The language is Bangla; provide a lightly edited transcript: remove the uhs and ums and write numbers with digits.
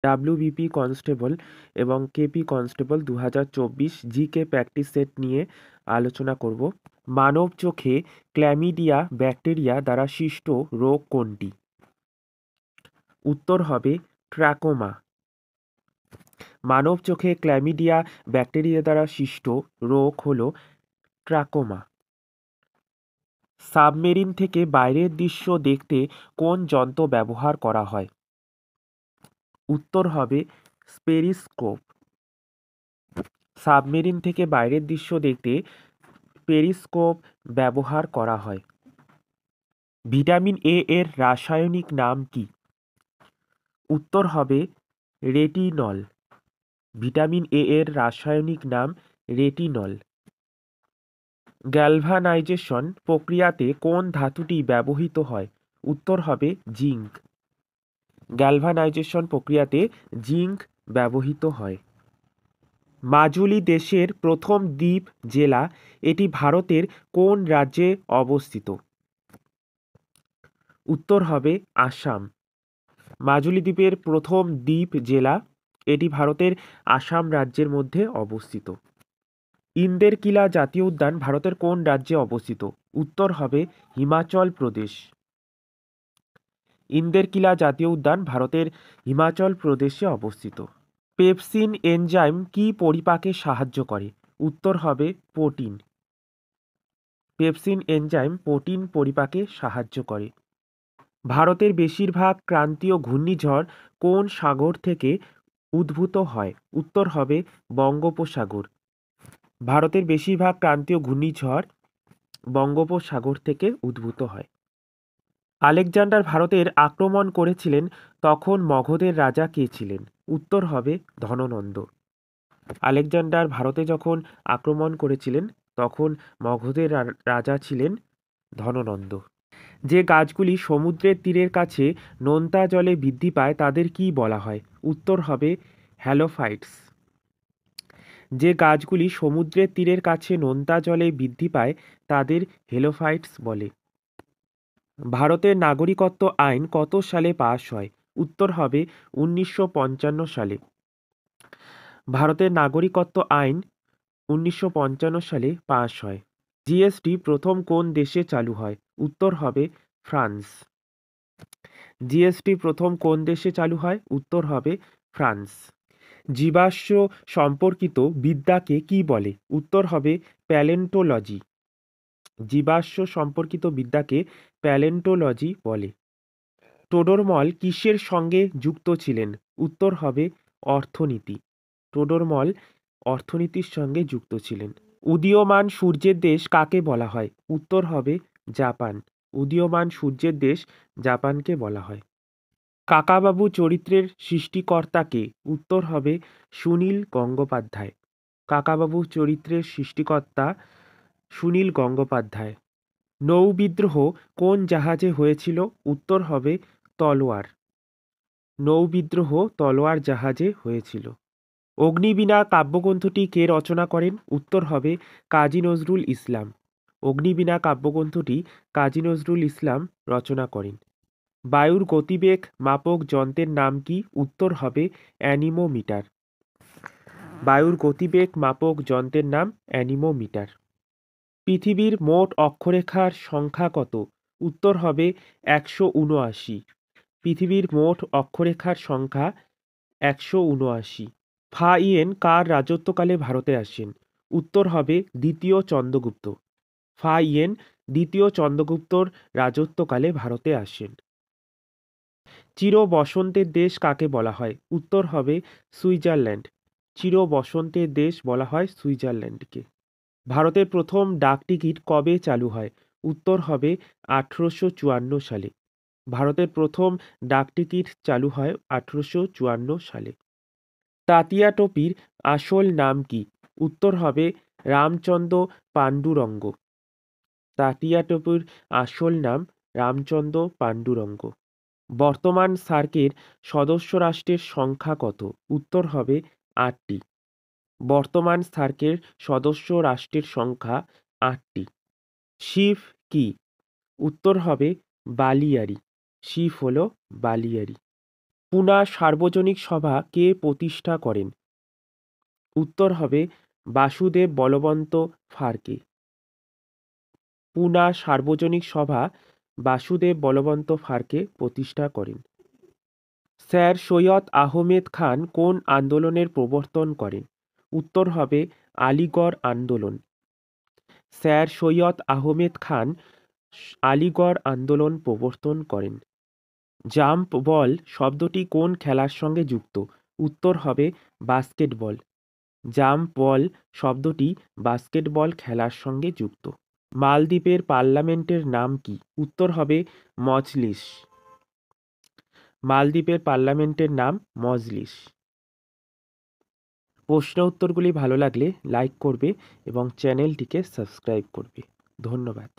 ডাব্লিউবিপি কনস্টেবল এবং KP constable 2024 GK practice set নিয়ে আলোচনা করব। মানব চোখে ক্ল্যামিডিয়া ব্যাকটেরিয়া দ্বারা সৃষ্ট রোগ কোনটি? উত্তর হবে ট্র্যাকোমা। মানব চোখে ক্ল্যামিডিয়া ব্যাকটেরিয়া দ্বারা সৃষ্ট রোগ হল ট্র্যাকোমা। সাবমেরিন থেকে বাইরের দৃশ্য দেখতে কোন যন্ত্র ব্যবহার করা হয়? উত্তর হবে পেরিস্কোপ। সাবমেরিন থেকে বাইরের দৃশ্য দেখতে পেরিস্কোপ ব্যবহার করা হয়। ভিটামিন এ এর রাসায়নিক নাম কি? উত্তর হবে রেটিনল। ভিটামিন এ এর রাসায়নিক নাম রেটিনল। গ্যালভানাইজেশন প্রক্রিয়াতে কোন ধাতুটি ব্যবহৃত হয়? উত্তর হবে জিঙ্ক। গ্যালভানাইজেশন প্রক্রিয়াতে জিঙ্ক ব্যবহৃত হয়। মাজুলি দেশের প্রথম দ্বীপ জেলা, এটি ভারতের কোন রাজ্যে অবস্থিত? উত্তর হবে আসাম। মাজুলি দ্বীপের প্রথম দ্বীপ জেলা, এটি ভারতের আসাম রাজ্যের মধ্যে অবস্থিত। ইন্দেরকিলা জাতীয় উদ্যান ভারতের কোন রাজ্যে অবস্থিত? উত্তর হবে হিমাচল প্রদেশ। ইন্দেরকিলা জাতীয় উদ্যান ভারতের হিমাচল প্রদেশে অবস্থিত। পেপসিন এনজাইম কি পরিপাকে সাহায্য করে? উত্তর হবে প্রোটিন। পেপসিন এনজাইম প্রোটিন পরিপাকে সাহায্য করে। ভারতের বেশিরভাগ ক্রান্তীয় ঘূর্ণিঝড় কোন সাগর থেকে উদ্ভূত হয়? উত্তর হবে বঙ্গোপসাগর। ভারতের বেশিরভাগ ক্রান্তীয় ঘূর্ণিঝড় বঙ্গোপসাগর থেকে উদ্ভূত হয়। আলেকজান্ডার ভারতের আক্রমণ করেছিলেন তখন মগধের রাজা কে ছিলেন? উত্তর হবে ধননন্দ। আলেকজান্ডার ভারতে যখন আক্রমণ করেছিলেন তখন মগধের রাজা ছিলেন ধননন্দ। যে গাছগুলি সমুদ্রের তীরের কাছে নোনতা জলে বৃদ্ধি পায় তাদের কি বলা হয়? উত্তর হবে হ্যালোফাইটস। যে গাছগুলি সমুদ্রের তীরের কাছে নোনতা জলে বৃদ্ধি পায় তাদের হেলোফাইটস বলে। ভারতের নাগরিকত্ব আইন কত সালে পাস হয়? উত্তর হবে 1955 সালে। ভারতের নাগরিকত্ব আইন 1955 সালে পাস হয়। জিএসটি প্রথম কোন দেশে চালু হয়? উত্তর হবে ফ্রান্স। জিএসটি প্রথম কোন দেশে চালু হয়? উত্তর হবে ফ্রান্স। জীবাশ্ম সম্পর্কিত বিদ্যাকে কি বলে? উত্তর হবে প্যালেন্টোলজি। জীবাশ্ম সম্পর্কিত বিদ্যাকে প্যালেন্টোলজি বলে। টোডরমল কিসের সঙ্গে যুক্ত ছিলেন? উত্তর হবে অর্থনীতি। টোডরমল অর্থনীতির সঙ্গে যুক্ত ছিলেন। উদীয়মান সূর্যের দেশ কাকে বলা হয়? উত্তর হবে জাপান। উদীয়মান সূর্যের দেশ জাপানকে বলা হয়। কাকাবাবু চরিত্রের সৃষ্টিকর্তাকে? উত্তর হবে সুনীল গঙ্গোপাধ্যায়। কাকাবাবু চরিত্রের সৃষ্টিকর্তা সুনীল গঙ্গোপাধ্যায়। নৌবিদ্রোহ কোন জাহাজে হয়েছিল? উত্তর হবে তলোয়ার। নৌবিদ্রোহ তলোয়ার জাহাজে হয়েছিল। অগ্নিবীণা কাব্যগ্রন্থটি কে রচনা করেন? উত্তর হবে কাজী নজরুল ইসলাম। অগ্নিবীণা কাব্যগ্রন্থটি কাজী নজরুল ইসলাম রচনা করেন। বায়ুর গতিবেগ মাপক যন্ত্রের নাম কি? উত্তর হবে অ্যানিমোমিটার। বায়ুর গতিবেগ মাপক যন্ত্রের নাম অ্যানিমোমিটার। পৃথিবীর মোট অক্ষরেখার সংখ্যা কত? উত্তর হবে 179। পৃথিবীর মোট অক্ষরেখার সংখ্যা 179। ফা ইয়েন কার রাজত্বকালে ভারতে আসেন? উত্তর হবে দ্বিতীয় চন্দ্রগুপ্ত। ফা ইয়েন দ্বিতীয় চন্দ্রগুপ্তর রাজত্বকালে ভারতে আসেন। চির বসন্তের দেশ কাকে বলা হয়? উত্তর হবে সুইজারল্যান্ড। চির বসন্তের দেশ বলা হয় সুইজারল্যান্ডকে। ভারতের প্রথম ডাকটিকিট কবে চালু হয়? উত্তর হবে 1854 সালে। ভারতের প্রথম ডাকটিকিট চালু হয় 1854 সালে। তাতিয়া টোপির আসল নাম কি? উত্তর হবে রামচন্দ্র পাণ্ডুরঙ্গ। তাতিয়া টোপির আসল নাম রামচন্দ্র পাণ্ডুরঙ্গ। বর্তমান সার্কের সদস্য রাষ্ট্রের সংখ্যা কত? উত্তর হবে 8টি। বর্তমান সার্কের সদস্য রাষ্ট্রের সংখ্যা 8টি। শিফ কি? উত্তর হবে বালিয়াড়ি। শিফ হলো বালিয়াড়ি। পুনা সার্বজনিক সভা কে প্রতিষ্ঠা করেন? উত্তর হবে বাসুদেব বলবন্ত ফাড়কে। পুনা সার্বজনিক সভা বাসুদেব বলবন্ত ফাড়কে প্রতিষ্ঠা করেন। স্যার সৈয়দ আহমেদ খান কোন আন্দোলনের প্রবর্তন করেন? উত্তর হবে আলিগড় আন্দোলন। স্যার সৈয়দ আহমেদ খান আলিগড় আন্দোলন প্রবর্তন করেন। জাম্প বল শব্দটি কোন খেলার সঙ্গে যুক্ত? উত্তর হবে বাস্কেটবল। জাম্প বল শব্দটি বাস্কেটবল খেলার সঙ্গে যুক্ত। মালদ্বীপের পার্লামেন্টের নাম কি? উত্তর হবে মজলিস। মালদ্বীপের পার্লামেন্টের নাম মজলিস। প্রশ্ন উত্তরগুলি ভালো লাগলে লাইক করবে এবং চ্যানেলটিকে সাবস্ক্রাইব করবে। ধন্যবাদ।